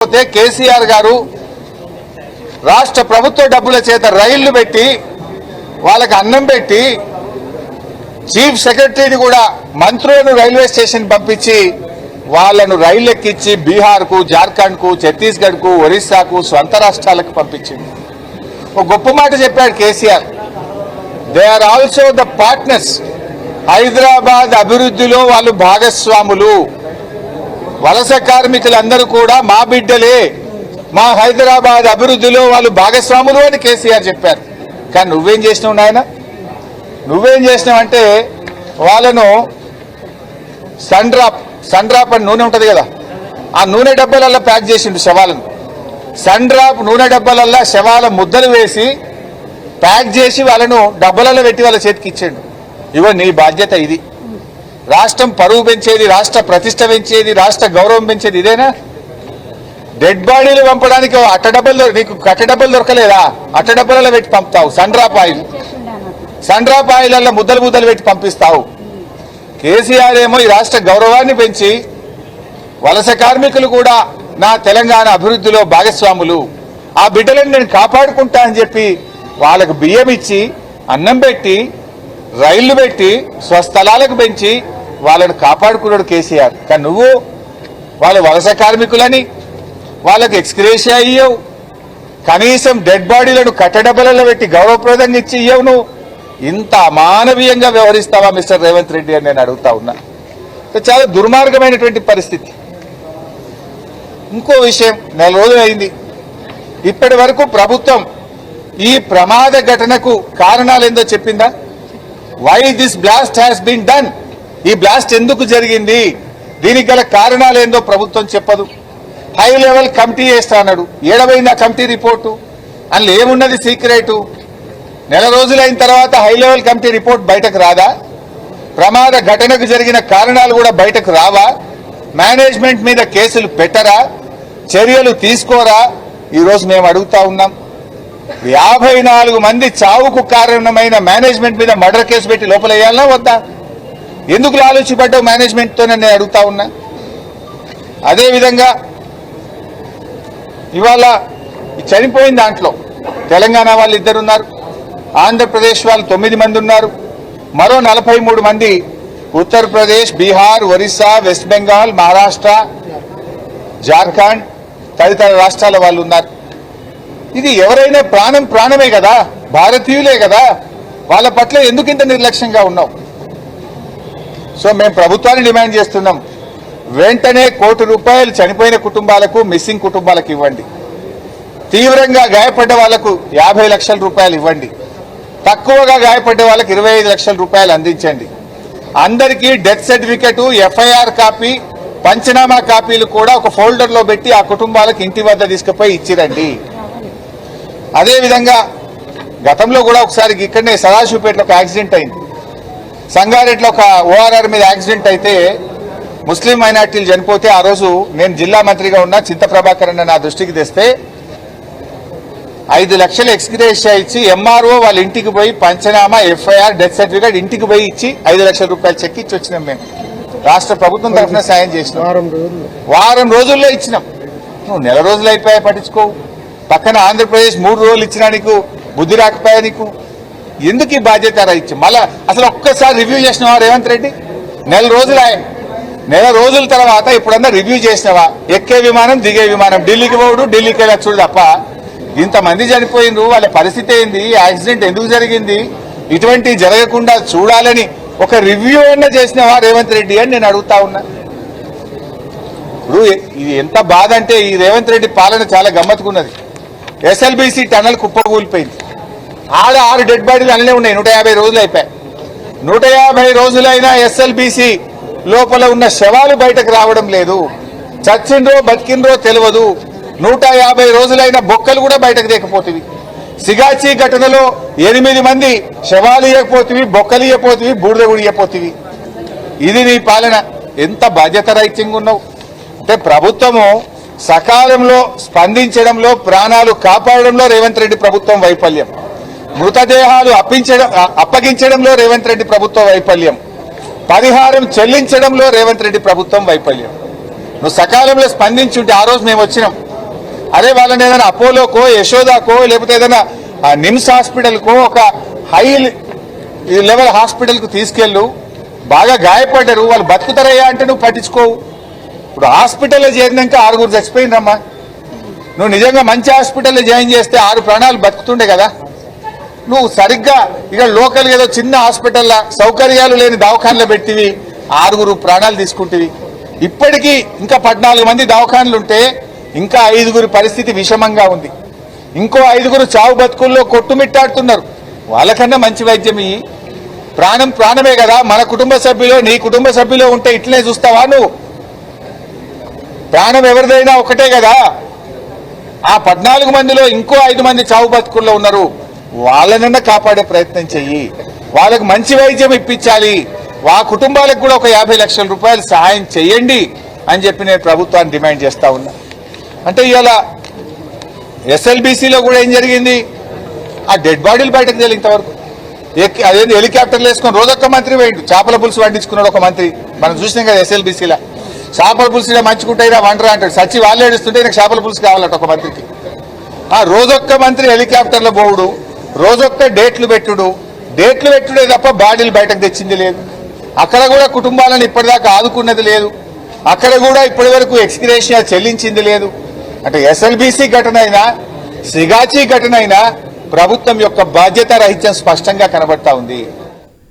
కేసీఆర్ గారు రాష్ట్ర ప్రభుత్వ డబ్బుల చేత రైళ్లు పెట్టి వాళ్ళకి అన్నం పెట్టి చీఫ్ సెక్రటరీని కూడా మంత్రులను రైల్వే స్టేషన్ పంపించి వాళ్ళను రైలు ఎక్కించి బీహార్కు, జార్ఖండ్కు, ఛత్తీస్గఢ్కు, ఒరిస్సాకు, స్వంత రాష్ట్రాలకు పంపించింది. ఒక గొప్ప మాట చెప్పాడు KCR. They are also the partners. Hyderabad అభివృద్ధిలో వాళ్ళు భాగస్వాములు. వలస కార్మికులందరూ కూడా మా బిడ్డలే, మా హైదరాబాద్ అభివృద్ధిలో వాళ్ళు భాగస్వాములు అని కేసీఆర్ చెప్పారు. కానీ నువ్వేం చేసినావు నాయన? నువ్వేం చేసినావంటే వాళ్ళను సన్ డ్రాప్ అని నూనె ఉంటుంది కదా, ఆ నూనె డబ్బాలల్లో ప్యాక్ చేసిండు శవాలను. సన్ డ్రాప్ నూనె డబ్బాలల్లో శవాల ముద్దలు వేసి ప్యాక్ చేసి వాళ్ళను డబ్బాలలో పెట్టి వాళ్ళ చేతికి ఇచ్చాడు. ఇవో నీ బాధ్యత ఇది. రాష్ట్రం పరువు పెంచేది, రాష్ట్ర ప్రతిష్ట పెంచేది, రాష్ట్ర గౌరవం పెంచేది ఇదేనా? డెడ్ బాడీలు పంపడానికి నీకు కట్టడబ్బలు దొరకలేదా? అట్టడబ్బలలో పెట్టి పంపుతావు. సన్ డ్రాప్ ఆయిల్ ముద్దలు పెట్టి పంపిస్తావు. కేసీఆర్ ఏమో ఈ రాష్ట్ర గౌరవాన్ని పెంచి వలస కార్మికులు కూడా నా తెలంగాణ అభివృద్ధిలో భాగస్వాములు, ఆ బిడ్డలను నేను కాపాడుకుంటా అని చెప్పి వాళ్ళకు బియ్యం ఇచ్చి, అన్నం పెట్టి, రైళ్లు పెట్టి, స్వస్థలాలకు పెంచి వాళ్ళను కాపాడుకున్నాడు కేసీఆర్. కానీ నువ్వు వాళ్ళ వలస కార్మికులని వాళ్ళకు ఎక్స్గ్రేషియా ఇయ్యవు, కనీసం డెడ్ బాడీలను కట్టడబ్బలలో పెట్టి గౌరవప్రదంగా ఇచ్చి ఇయ్యవు. నువ్వు ఇంత అమానవీయంగా వ్యవహరిస్తావా మిస్టర్ రేవంత్ రెడ్డి అని నేను అడుగుతా ఉన్నా. చాలా దుర్మార్గమైనటువంటి పరిస్థితి. ఇంకో విషయం, 4 రోజులు అయింది, ఇప్పటి వరకు ప్రభుత్వం ఈ ప్రమాద ఘటనకు కారణాలు ఏందో చెప్పిందా? Why this blast has been done, ఈ బ్లాస్ట్ ఎందుకు జరిగింది, దీనికి గల కారణాలు ఏందో ప్రభుత్వం చెప్పదు. హై లెవెల్ కమిటీ చేస్తా అన్నాడు. ఏడవైంది ఆ కమిటీ రిపోర్టు? అందులో ఏమున్నది సీక్రెటు? 4 రోజులైన తర్వాత హై లెవెల్ కమిటీ రిపోర్ట్ బయటకు రాదా? ప్రమాద ఘటనకు జరిగిన కారణాలు కూడా బయటకు రావా? మేనేజ్మెంట్ మీద కేసులు పెట్టరా? చర్యలు తీసుకోరా? ఈరోజు మేము అడుగుతా ఉన్నాం. 54 మంది చావుకు కారణమైన మేనేజ్మెంట్ మీద మర్డర్ కేసు పెట్టి లోపల వేయాలన్నా వద్దా? ఎందుకు ఆలోచించబడ్డావు మేనేజ్మెంట్తో నేను అడుగుతా ఉన్నా. అదేవిధంగా ఇవాళ చనిపోయిన దాంట్లో తెలంగాణ వాళ్ళు 2 ఉన్నారు, ఆంధ్రప్రదేశ్ వాళ్ళు 9 మంది ఉన్నారు, మరో 43 మంది ఉత్తరప్రదేశ్, బీహార్, ఒరిస్సా, వెస్ట్ బెంగాల్, మహారాష్ట్ర, జార్ఖండ్ తదితర రాష్ట్రాల వాళ్ళు ఉన్నారు. ఇది ఎవరైనా ప్రాణమే కదా, భారతీయులే కదా, వాళ్ళ పట్ల ఎందుకు ఇంత నిర్లక్ష్యంగా ఉన్నావు? సో మేము ప్రభుత్వాన్ని డిమాండ్ చేస్తున్నాం, వెంటనే ₹1 కోటి చనిపోయిన కుటుంబాలకు, మిస్సింగ్ కుటుంబాలకు ఇవ్వండి. తీవ్రంగా గాయపడ్డ వాళ్లకు ₹50 లక్షలు ఇవ్వండి. తక్కువగా గాయపడ్డ వాళ్ళకి ₹25 లక్షలు అందించండి. అందరికీ డెత్ సర్టిఫికెట్, ఎఫ్ఐఆర్ కాపీ, పంచనామా కాపీలు కూడా ఒక ఫోల్డర్ లో పెట్టి ఆ కుటుంబాలకు ఇంటి వద్ద తీసుకుపోయి ఇచ్చిరండి. అదేవిధంగా గతంలో కూడా ఒకసారి ఇక్కడనే సదాశివపేటలో ఒక యాక్సిడెంట్ అయింది, సంగారెడ్డిలో ఒక ఓఆర్ఆర్ మీద యాక్సిడెంట్ అయితే ముస్లిం మైనార్టీలు చనిపోతే ఆ రోజు నేను జిల్లా మంత్రిగా ఉన్న చింత ప్రభాకర్ అన్న నా దృష్టికి తెస్తే 5 లక్షలు ఎక్స్గ్రేషియా ఇచ్చి ఎంఆర్ఓ వాళ్ళ ఇంటికి పోయి పంచనామా, ఎఫ్ఐఆర్, డెత్ సర్టిఫికేట్ ఇంటికి పోయి ఇచ్చి ₹5 లక్షల చెక్ ఇచ్చి వచ్చినాం. మేము రాష్ట్ర ప్రభుత్వం తరఫున సాయం చేసినాం. వారం రోజుల్లో ఇచ్చినాం. నువ్వు 4 రోజులు అయిపోయా పట్టించుకోవు. పక్కన ఆంధ్రప్రదేశ్ 3 రోజులు ఇచ్చినా నీకు బుద్ధి రాకపోయా? నీకు ఎందుకు ఈ బాధ్యత ఇచ్చి మళ్ళా అసలు ఒక్కసారి రివ్యూ చేసినావా రేవంత్ రెడ్డి? 4 రోజులు 4 రోజుల తర్వాత ఇప్పుడన్నా రివ్యూ చేసినావా? ఎక్కే విమానం, దిగే విమానం, ఢిల్లీకి పోవడు, ఢిల్లీకి వెళ్ళొచ్చుడు తప్ప ఇంతమంది చనిపోయిండ్రు, వాళ్ళ పరిస్థితి ఏంది, యాక్సిడెంట్ ఎందుకు జరిగింది, ఇటువంటి జరగకుండా చూడాలని ఒక రివ్యూ అన్నా చేసినావా రేవంత్ రెడ్డి అని నేను అడుగుతా ఉన్నా. ఇప్పుడు ఇది ఎంత బాధ అంటే ఈ రేవంత్ రెడ్డి పాలన చాలా గమ్మత్తుకున్నది. ఎస్ఎల్బీసీ టన్నల్ కుప్పకూలిపోయింది. 6 డెడ్ బాడీలు అన్నీ ఉన్నాయి. 150 రోజులు అయిపోయాయి. 150 రోజులైనా ఎస్ఎల్బీసీ లోపల ఉన్న శవాలు బయటకు రావడం లేదు. చచ్చిండ్రో బతికిండ్రో తెలియదు. 150 రోజులైన బొక్కలు కూడా బయటకు దేకపోతుంది. సిగాచి ఘటనలో 8 మంది శవాలు ఇవ్వకపోతుంది, బొక్కలు ఇవ్వపోతుంది, బూడిద కూడా ఇవ్వపోతుంది. ఇది నీ పాలన. ఎంత బాధ్యత రహితంగా ఉన్నావు అంటే ప్రభుత్వము సకాలంలో స్పందించడంలో, ప్రాణాలు కాపాడడంలో రేవంత్ రెడ్డి ప్రభుత్వం వైఫల్యం, మృతదేహాలు అప్పగించడంలో రేవంత్ రెడ్డి ప్రభుత్వం వైఫల్యం, పరిహారం చెల్లించడంలో రేవంత్ రెడ్డి ప్రభుత్వం వైఫల్యం. నువ్వు సకాలంలో స్పందించుంటే ఆ రోజు మేము వచ్చినాం. అరే వాళ్ళని ఏదైనా అపోలోకో యశోదాకో లేకపోతే ఏదైనా నిమ్స్ హాస్పిటల్కో ఒక హై లెవెల్ హాస్పిటల్కు తీసుకెళ్ళు, బాగా గాయపడ్డారు వాళ్ళు బతుకుతారయ్యా అంటే నువ్వు పట్టించుకోవు. ఇప్పుడు హాస్పిటల్లో చేరినాక 6 చచ్చిపోయిందమ్మా. నువ్వు నిజంగా మంచి హాస్పిటల్లో జాయిన్ చేస్తే 6 ప్రాణాలు బతుకుతుండే కదా. నువ్వు సరిగ్గా ఇక లోకల్ ఏదో చిన్న హాస్పిటల్లో సౌకర్యాలు లేని దవాఖానలో పెట్టివి 6 ప్రాణాలు తీసుకుంటేవి. ఇప్పటికీ ఇంకా 14 మంది దవాఖానలు ఉంటే ఇంకా 5 పరిస్థితి విషమంగా ఉంది. ఇంకో 5 చావు బతుకుల్లో కొట్టుమిట్టాడుతున్నారు. వాళ్ళకన్నా మంచి వైద్యం ఇయ్యి. ప్రాణం ప్రాణమే కదా. మన కుటుంబ సభ్యులు నీ కుటుంబ సభ్యులు ఉంటే ఇట్లనే చూస్తావా నువ్వు? ప్రాణం ఎవరిదైనా ఒకటే కదా. ఆ 14 మందిలో ఇంకో 5 మంది చావు బతుకుల్లో ఉన్నారు. వాళ్ళనన్నా కాపాడే ప్రయత్నం చెయ్యి. వాళ్ళకు మంచి వైద్యం ఇప్పించాలి. ఆ కుటుంబాలకు కూడా ఒక 50 లక్షల రూపాయలు సహాయం చేయండి అని చెప్పి నేను ప్రభుత్వాన్ని డిమాండ్ చేస్తా ఉన్నా. అంటే ఇవాళ ఎస్ఎల్బీసీలో కూడా ఏం జరిగింది? ఆ డెడ్ బాడీలు బయటకు తెలియదు ఇంతవరకు. అదేంటి హెలికాప్టర్లు వేసుకొని రోజొక్క మంత్రి పోయిండు. చేపల పులుసు వండించుకున్నాడు ఒక మంత్రి. మనం చూసినాం కదా ఎస్ఎల్బీసీలో. చేపల పులుసు మంచుకుంటాయిరా వండరా అంటాడు. సచ్చి వాళ్ళు ఏడుస్తుంటే నాకు చేపల పులుసు కావాలట ఒక మంత్రికి. ఆ రోజొక్క మంత్రి హెలికాప్టర్లో పోవుడు, రోజొక్క డేట్లు పెట్టుడే తప్ప బాడీలు బయటకు తెచ్చింది లేదు. అక్కడ కూడా కుటుంబాలను ఇప్పటిదాకా ఆదుకున్నది లేదు. అక్కడ కూడా ఇప్పటి వరకు ఎక్స్గ్రేషియా చెల్లించింది లేదు. అంటే ఎస్ఎల్బీసీ ఘటన అయినా సిగాచి ఘటన అయినా ప్రభుత్వం యొక్క బాధ్యత రహిత్యం స్పష్టంగా కనబడతా ఉంది.